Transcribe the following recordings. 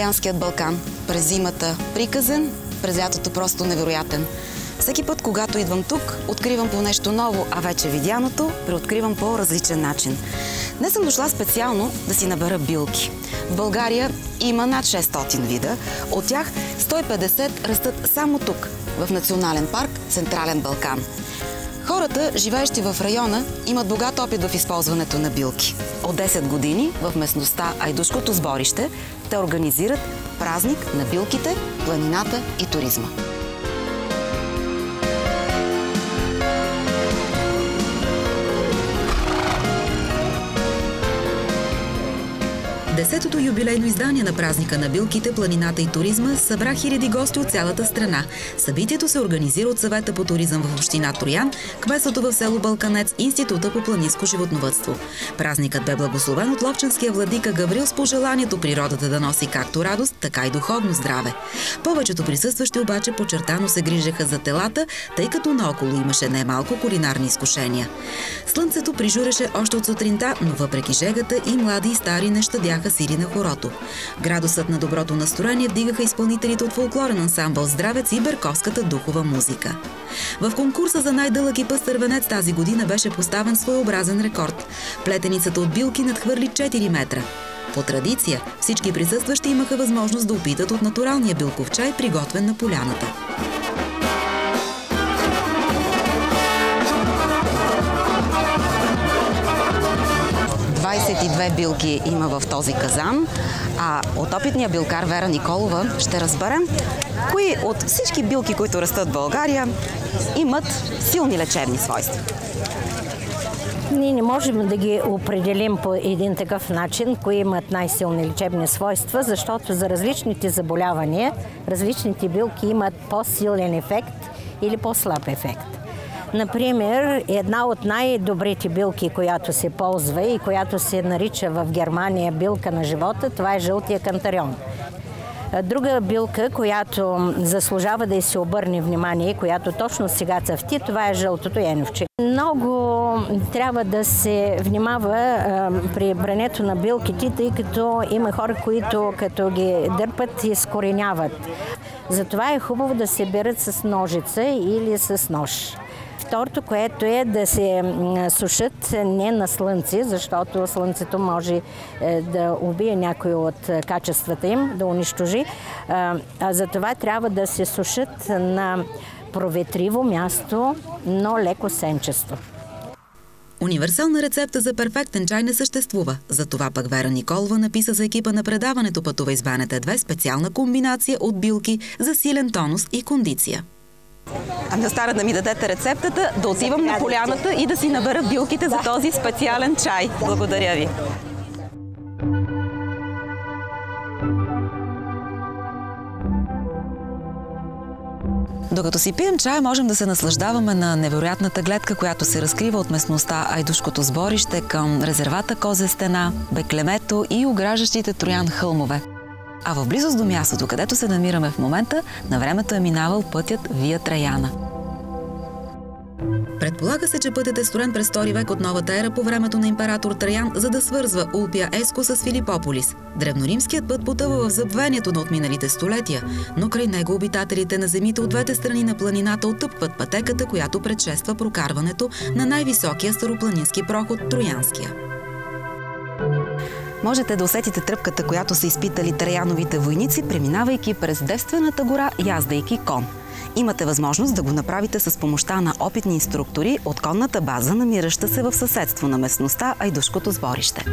Троянският Балкан. През зимата приказен, през лятото просто невероятен. Всеки път, когато идвам тук, откривам по нещо ново, а вече видяното преоткривам по различен начин. Днес съм дошла специално да си набера билки. В България има над 600 вида. От тях 150 растат само тук, в Национален парк Централен Балкан. Хората, живеещи в района, имат богат опит в използването на билки. От 10 години в местността Айдушкото сборище те организират празник на билките, планината и туризма. Десетото юбилейно издание на празника на билките, планината и туризма събра хиляди гости от цялата страна. Събитието се организира от Съвета по туризъм в община Троян, кметството в село Балканец, Института по планинско животновъдство. Празникът бе благословен от ловчанския владика Гаврил с пожеланието природата да носи както радост, така и духовно здраве. Повечето присъстващи обаче подчертано се грижаха за телата, тъй като наоколо имаше немалко кулинарни изкушения. Слънцето прижуреше още от сутринта, но въпреки жегата и млади и стари не щадяха сири на хорото. Градусът на доброто настроение вдигаха изпълнителите от фолклорен ансамбъл Здравец и берковската духова музика. В конкурса за най-дълъг и пъстър венец тази година беше поставен своеобразен рекорд. Плетеницата от билки надхвърли 4 метра. По традиция всички присъстващи имаха възможност да опитат от натуралния билков чай, приготвен на поляната. 22 билки има в този казан, а от опитния билкар Вера Николова ще разберем кои от всички билки, които растат в България, имат силни лечебни свойства. Ние не можем да ги определим по един такъв начин, кои имат най-силни лечебни свойства, защото за различните заболявания, различните билки имат по-силен ефект или по-слаб ефект. Например, една от най-добрите билки, която се ползва и която се нарича в Германия билка на живота, това е жълтия кантарион. Друга билка, която заслужава да й се обърне внимание, която точно сега цъфти, това е жълтото еновче. Много трябва да се внимава при брането на билките, тъй като има хора, които като ги дърпат, изкореняват. Затова е хубаво да се берат с ножица или с нож. Второто, което е да се сушат не на слънце, защото слънцето може да убие някои от качествата им, да унищожи. Затова трябва да се сушат на проветриво място, но леко сенчесто. Универсална рецепта за перфектен чай не съществува. Затова пък Вера Николова написа за екипа на предаването "Пътувай с БНТ2" специална комбинация от билки за силен тонус и кондиция. Ами остара да ми дадете рецептата, да отивам на поляната и да си набера билките за този специален чай. Благодаря ви. Докато си пием чай, можем да се наслаждаваме на невероятната гледка, която се разкрива от местността Айдушкото сборище към резервата Козя стена, Беклемето и ограждащите Троян хълмове. А в близост до мястото, където се намираме в момента, на времето е минавал пътят Вия Траяна. Предполага се, че пътят е строен през II век от новата ера по времето на император Траян, за да свързва Улпия Еско с Филипополис. Древноримският път потъва в забвението на отминалите столетия, но край него обитателите на земите от двете страни на планината оттъпкват пътеката, която предшества прокарването на най-високия старопланински проход – Троянския. Можете да усетите тръпката, която са изпитали Траяновите войници, преминавайки през девствената гора, яздайки кон. Имате възможност да го направите с помощта на опитни инструктори от конната база, намираща се в съседство на местността Айдушкото сборище.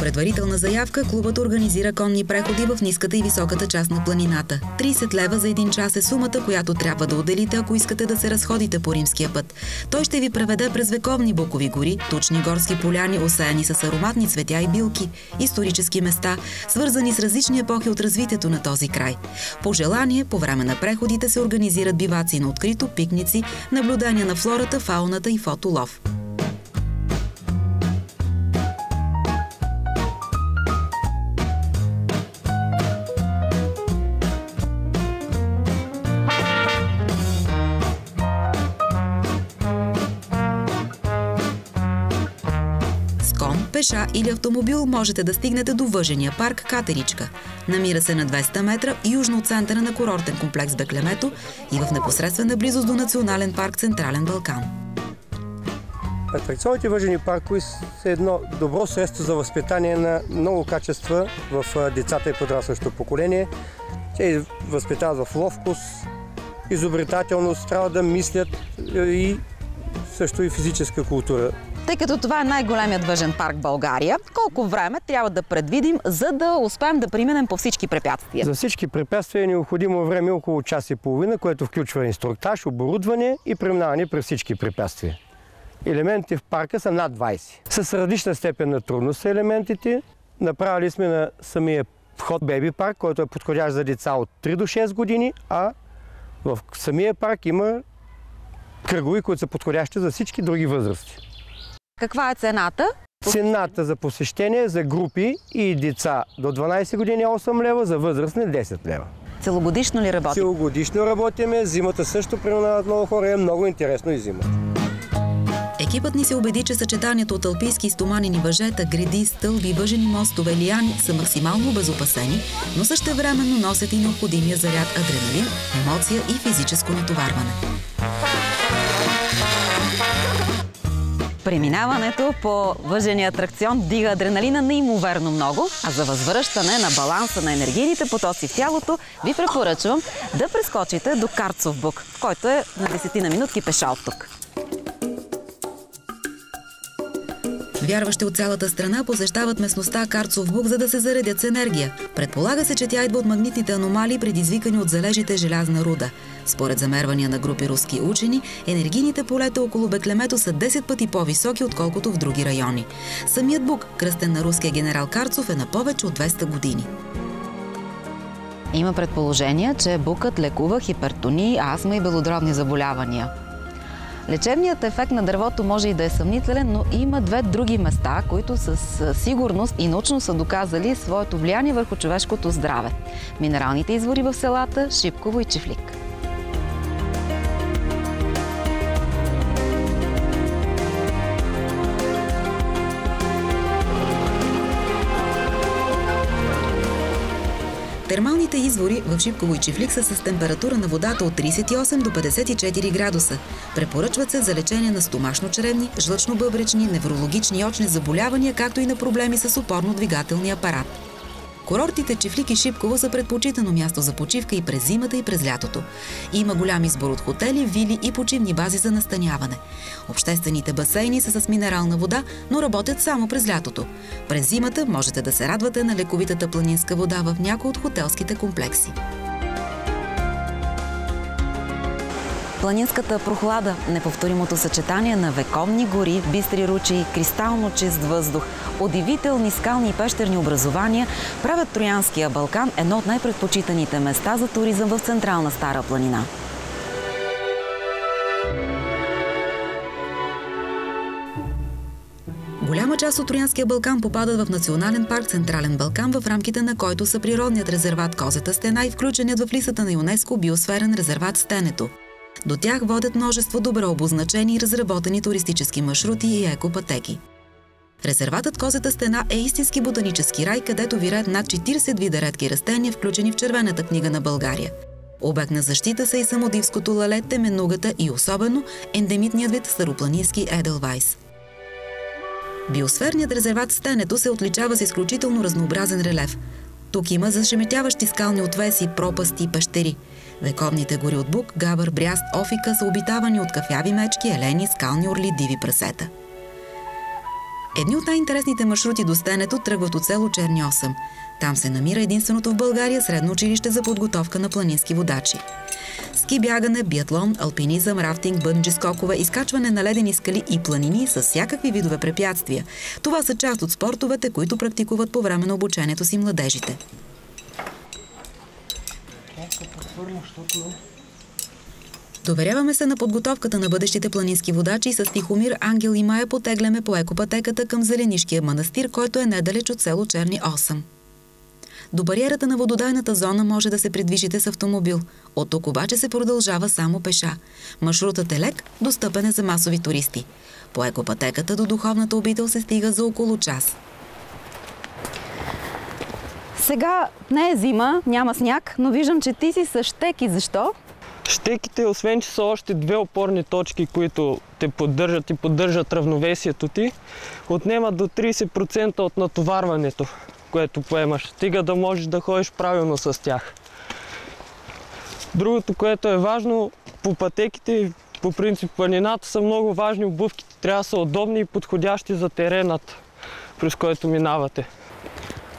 Предварителна заявка, клубът организира конни преходи в ниската и високата част на планината. 30 лева за 1 час е сумата, която трябва да отделите, ако искате да се разходите по римския път. Той ще ви преведе през вековни букови гори, тучни горски поляни, осеяни с ароматни цветя и билки, исторически места, свързани с различни епохи от развитието на този край. По желание, по време на преходите се организират биваци на открито, пикници, наблюдения на флората, фауната и фотолов. С кон, пеша или автомобил можете да стигнете до въжения парк Катеричка. Намира се на 200 метра южно от центъра на курортен комплекс Беклемето и в непосредствена близост до Национален парк Централен Балкан. Атракционните въжени паркове са едно добро средство за възпитание на много качества в децата и подрастващото поколение. Те възпитават в ловкост, изобретателност, трябва да мислят и също и физическа култура. Тъй като това е най-големият въжен парк в България, колко време трябва да предвидим, за да успеем да преминем по всички препятствия? За всички препятствия е необходимо време около час и половина, което включва инструктаж, оборудване и преминаване през всички препятствия. Елементите в парка са над 20. С различна степен на трудност са елементите. Направили сме на самия вход беби парк, който е подходящ за деца от 3 до 6 години, а в самия парк има кръгови, които са подходящи за всички други възрасти. Каква е цената? Цената за посещение за групи и деца до 12 години е 8 лева, за възрастни 10 лева. Целогодишно ли работим? Целогодишно работиме, зимата също преминават много хора, е много интересно и зимата. Екипът ни се убеди, че съчетанието от алпийски и стоманени въжета, греди, стълби, въжени мостове, лияни са максимално обезопасени, но същевременно носят и необходимия заряд адреналин, емоция и физическо натоварване. Преминаването по въжения атракцион дига адреналина неимоверно много, а за възвръщане на баланса на енергийните потоци в тялото ви препоръчвам да прескочите до Карцов бук, който е на 10 минутки пеша от тук. Вярващи от цялата страна посещават местността Карцов бук, за да се заредят с енергия. Предполага се, че тя идва от магнитните аномалии, предизвикани от залежите желязна руда. Според замервания на групи руски учени, енергийните полета около Беклемето са 10 пъти по-високи, отколкото в други райони. Самият бук, кръстен на руския генерал Карцов, е на повече от 200 години. Има предположение, че букът лекува хипертонии, астма и белодробни заболявания. Лечебният ефект на дървото може и да е съмнителен, но има две други места, които със сигурност и научно са доказали своето влияние върху човешкото здраве. Минералните извори в селата Шипково и Чифлик. Термалните извори в Шипково и Чифлик са с температура на водата от 38 до 54 градуса. Препоръчват се за лечение на стомашно-чревни, жлъчно-бъбречни, неврологични и очни заболявания, както и на проблеми с опорно-двигателния апарат. Курортите Чифлик и Шипково са предпочитано място за почивка и през зимата, и през лятото. Има голям избор от хотели, вили и почивни бази за настаняване. Обществените басейни са с минерална вода, но работят само през лятото. През зимата можете да се радвате на лековитата планинска вода в някои от хотелските комплекси. Планинската прохлада, неповторимото съчетание на вековни гори, бистри ручеи, кристално чист въздух, удивителни скални и пещерни образования правят Троянския Балкан едно от най-предпочитаните места за туризъм в Централна Стара планина. Голяма част от Троянския Балкан попадат в Национален парк Централен Балкан, в рамките на който са природният резерват Козата стена и включеният в листата на ЮНЕСКО биосферен резерват Стенето. До тях водят множество добре обозначени и разработени туристически маршрути и екопътеки. Резерватът Козата стена е истински ботанически рай, където виреят над 40 вида редки растения, включени в Червената книга на България. Обект на защита са и самодивското лале, теменугата и особено ендемитният вид старопланински еделвайс. Биосферният резерват Стенето се отличава с изключително разнообразен релеф. Тук има зашеметяващи скални отвеси, пропасти и пещери. Вековните гори от бук, габър, бряст, офика са обитавани от кафяви мечки, елени, скални орли, диви прасета. Едни от най-интересните маршрути до Стенето тръгват от село Черни 8. Там се намира единственото в България средно училище за подготовка на планински водачи. Ски бягане, биатлон, алпинизъм, рафтинг, бънджи скокове, изкачване на ледени скали и планини с всякакви видове препятствия. Това са част от спортовете, които практикуват по време на обучението си младежите. Доверяваме се на подготовката на бъдещите планински водачи и с Тихомир, Ангел и Мая потегляме по екопътеката към Зеленишкия манастир, който е недалеч от село Черни 8. До бариерата на вододайната зона може да се придвижите с автомобил. От тук обаче се продължава само пеша. Маршрутът е лек, достъпен е за масови туристи. По екопътеката до духовната обител се стига за около час. Сега не е зима, няма сняг, но виждам, че ти си с щеки. Защо? Щеките, освен че са още две опорни точки, които те поддържат и поддържат равновесието ти, отнемат до 30% от натоварването, което поемаш. Стига да можеш да ходиш правилно с тях. Другото, което е важно, по пътеките, по принцип планината са много важни обувките. Трябва да са удобни и подходящи за теренът, през който минавате.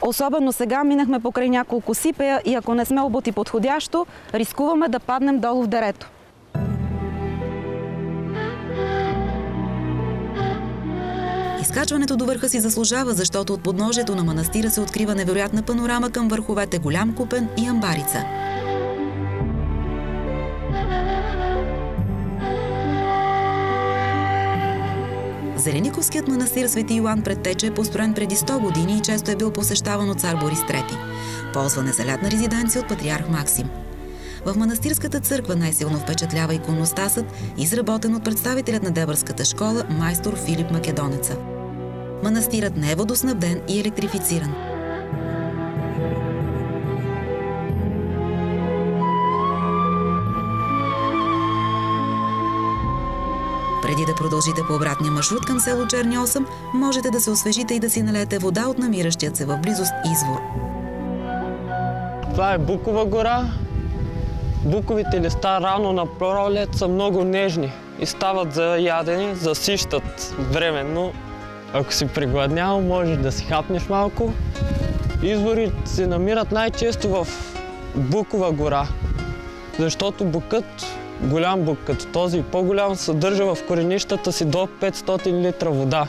Особено сега минахме покрай няколко сипея и ако не сме обути подходящо, рискуваме да паднем долу в дерето. Изкачването до върха си заслужава, защото от подножието на манастира се открива невероятна панорама към върховете Голям Купен и Амбарица. Зелениковският манастир Свети Йоан Предтеча е построен преди 100 години и често е бил посещаван от цар Борис III. Ползван е за лятна резиденция от патриарх Максим. В манастирската църква най-силно впечатлява иконостасът, изработен от представителят на Дебърската школа майстор Филип Македонеца. Манастирът не е водоснабден и електрифициран. Преди да продължите по обратния маршрут към село Черни 8, можете да се освежите и да си налеете вода от намиращият се в близост извор. Това е Букова гора. Буковите листа рано на пролет са много нежни и стават за ядене, засищат временно. Ако си пригладнял, можеш да си хапнеш малко. Извори се намират най-често в Букова гора, защото букът, голям бук като този и по-голям, съдържа в коренищата си до 500 литра вода.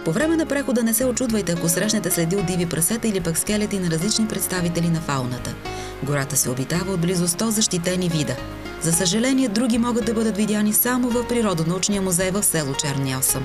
По време на прехода не се очудвайте, ако срещнете следи от диви прасета или пък скелети на различни представители на фауната. Гората се обитава от близо 100 защитени вида. За съжаление, други могат да бъдат видяни само в Природонаучния музей в село Черни 8.